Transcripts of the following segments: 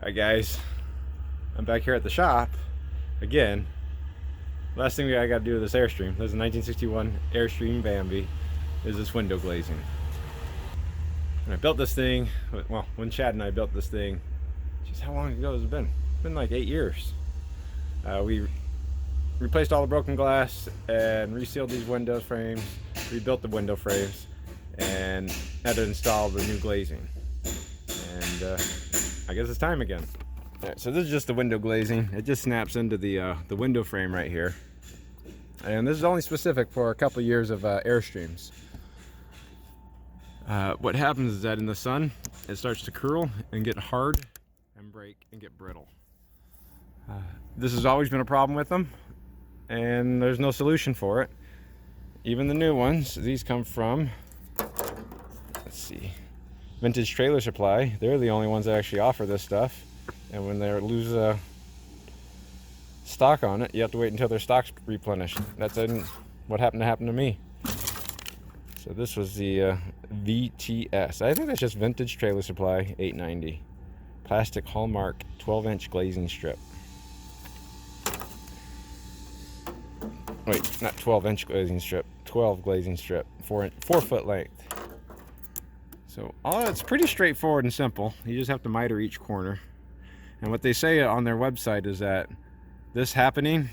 Alright guys, I'm back here at the shop again. Last thing I got to do with this Airstream, this is a 1961 Airstream Bambi, is this window glazing. When I built this thing, well, when Chad and I built this thing, just how long ago has it been? It's been like 8 years. We replaced all the broken glass and resealed these window frames, rebuilt the window frames, and had to install the new glazing. And I guess it's time again. Alright, so this is just the window glazing. It just snaps into the window frame right here. And this is only specific for a couple years of Airstreams. What happens is that in the sun, it starts to curl and get hard and break and get brittle. This has always been a problem with them, and there's no solution for it. Even the new ones, these come from, let's see, Vintage Trailer Supply. They're the only ones that actually offer this stuff, and when they lose stock on it, you have to wait until their stock's replenished. That's what happened to me. So this was the VTS. I think that's just Vintage Trailer Supply 890. Plastic Hallmark 12-inch glazing strip. Wait, not 12-inch glazing strip, 12 glazing strip, 4 foot length. So it's pretty straightforward and simple. You just have to miter each corner. And what they say on their website is that this happening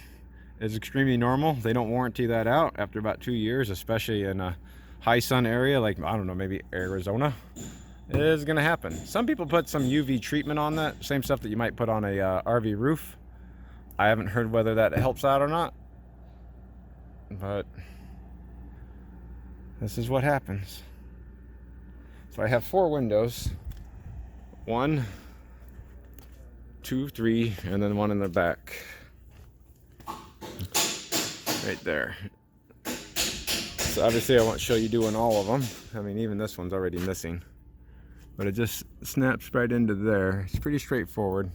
is extremely normal. They don't warranty that out after about 2 years, especially in a high sun area like, I don't know, maybe Arizona. It is gonna happen. Some people put some UV treatment on that, same stuff that you might put on a RV roof. I haven't heard whether that helps out or not, but this is what happens. So I have 4 windows, 1, 2, 3, and then one in the back right there. So obviously I won't show you doing all of them. I mean, even this one's already missing, but it just snaps right into there. It's pretty straightforward.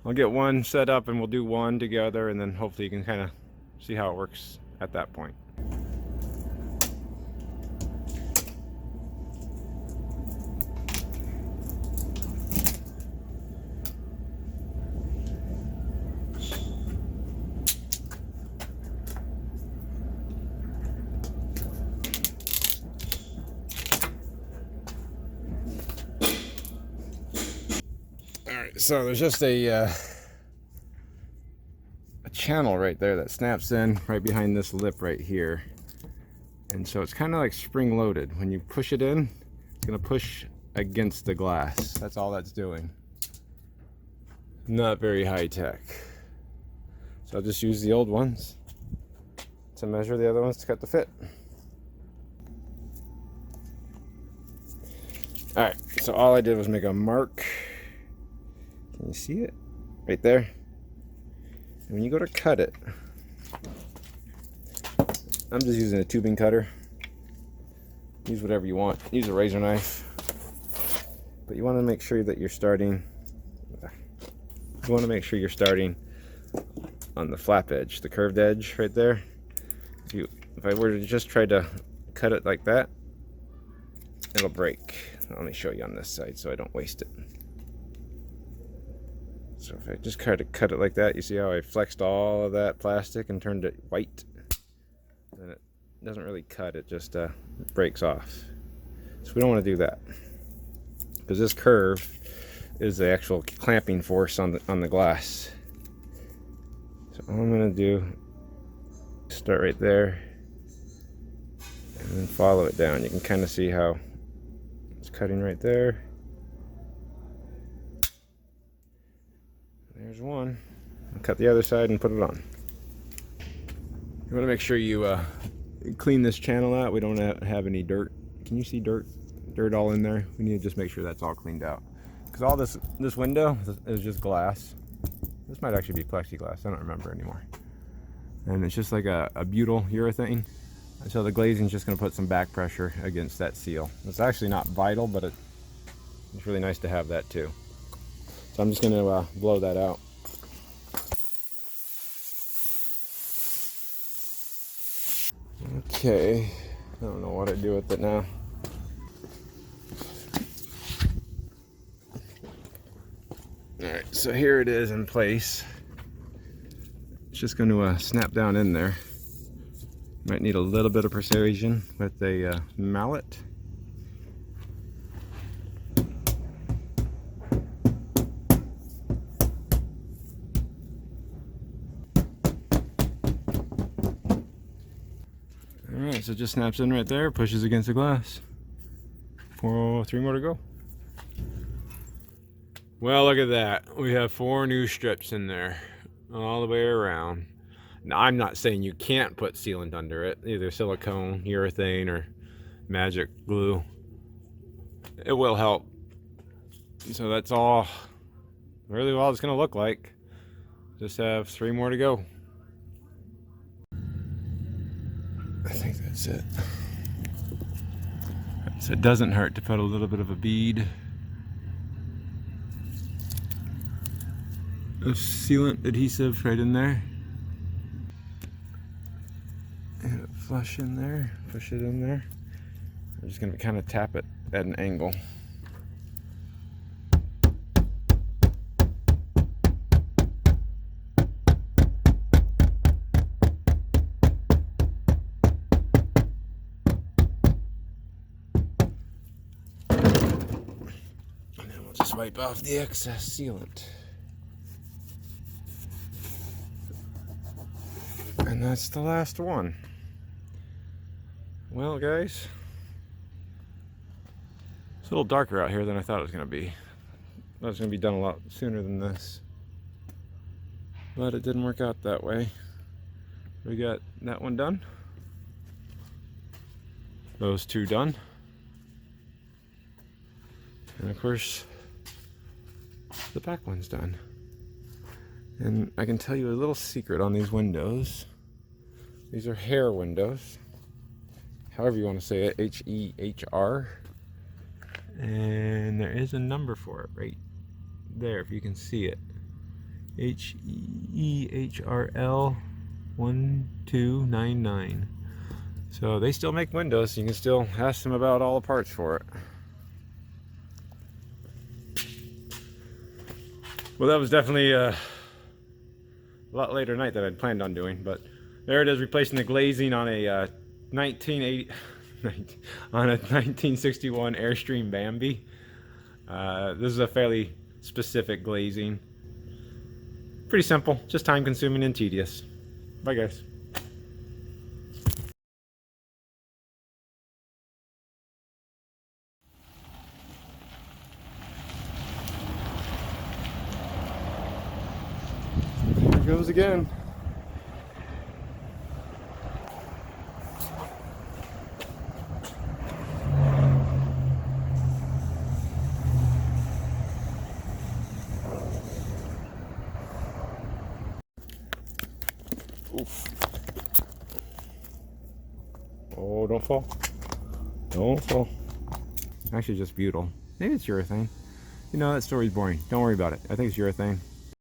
I'll get one set up and we'll do one together, and then hopefully you can kind of see how it works at that point. So there's just a channel right there that snaps in right behind this lip right here, and so it's kind of like spring loaded. When you push it in, it's gonna push against the glass. That's all that's doing. Not very high tech. So I'll just use the old ones to measure the other ones to cut the fit. All right, so all I did was make a mark. Can you see it? Right there. And when you go to cut it, I'm just using a tubing cutter. Use whatever you want. Use a razor knife. But you want to make sure that you're starting, on the flap edge, the curved edge right there. If I were to just try to cut it like that, it'll break. Let me show you on this side so I don't waste it. So if I just try to cut it like that, you see how I flexed all of that plastic and turned it white? And it doesn't really cut, it just breaks off. So we don't want to do that, because this curve is the actual clamping force on the glass. So all I'm going to do, start right there and then follow it down. You can kind of see how it's cutting right there. There's one. I'll cut the other side and put it on. You want to make sure you clean this channel out. We don't have any dirt. Can you see dirt all in there? We need to just make sure that's all cleaned out, because all this window is just glass. This might actually be plexiglass, I don't remember anymore. And it's just like a butyl urethane, and so the glazing is just going to put some back pressure against that seal. It's actually not vital, but it's really nice to have that too. So I'm just going to blow that out. Okay, I don't know what I do with it now. Alright, so here it is in place. It's just going to snap down in there. Might need a little bit of persuasion with a mallet. Alright, so it just snaps in right there, pushes against the glass. 3 more to go. Well, look at that. We have 4 new strips in there, all the way around. Now, I'm not saying you can't put sealant under it, either silicone, urethane, or magic glue. It will help. So that's all, really all it's going to look like. Just have 3 more to go. I think that's it. So it doesn't hurt to put a little bit of a bead of sealant adhesive right in there. And flush in there, push it in there. I'm just going to kind of tap it at an angle. Just wipe off the excess sealant. And that's the last one. Well, guys, it's a little darker out here than I thought it was going to be. I thought it was going to be done a lot sooner than this. But it didn't work out that way. We got that one done. Those 2 done. And of course, the back one's done. And I can tell you a little secret on these windows. These are HEHR windows. However you want to say it, HEHR. And there is a number for it right there, if you can see it. HEHRL 1299. So they still make windows. You can still ask them about all the parts for it. Well, that was definitely a lot later night than I'd planned on doing, but there it is, replacing the glazing on a 1961 Airstream Bambi. This is a fairly specific glazing. Pretty simple, just time consuming and tedious. Bye, guys. There it goes again. Oof. Oh, don't fall. Don't fall. Actually, just butyl. Maybe it's urethane. You know, that story's boring. Don't worry about it. I think it's urethane.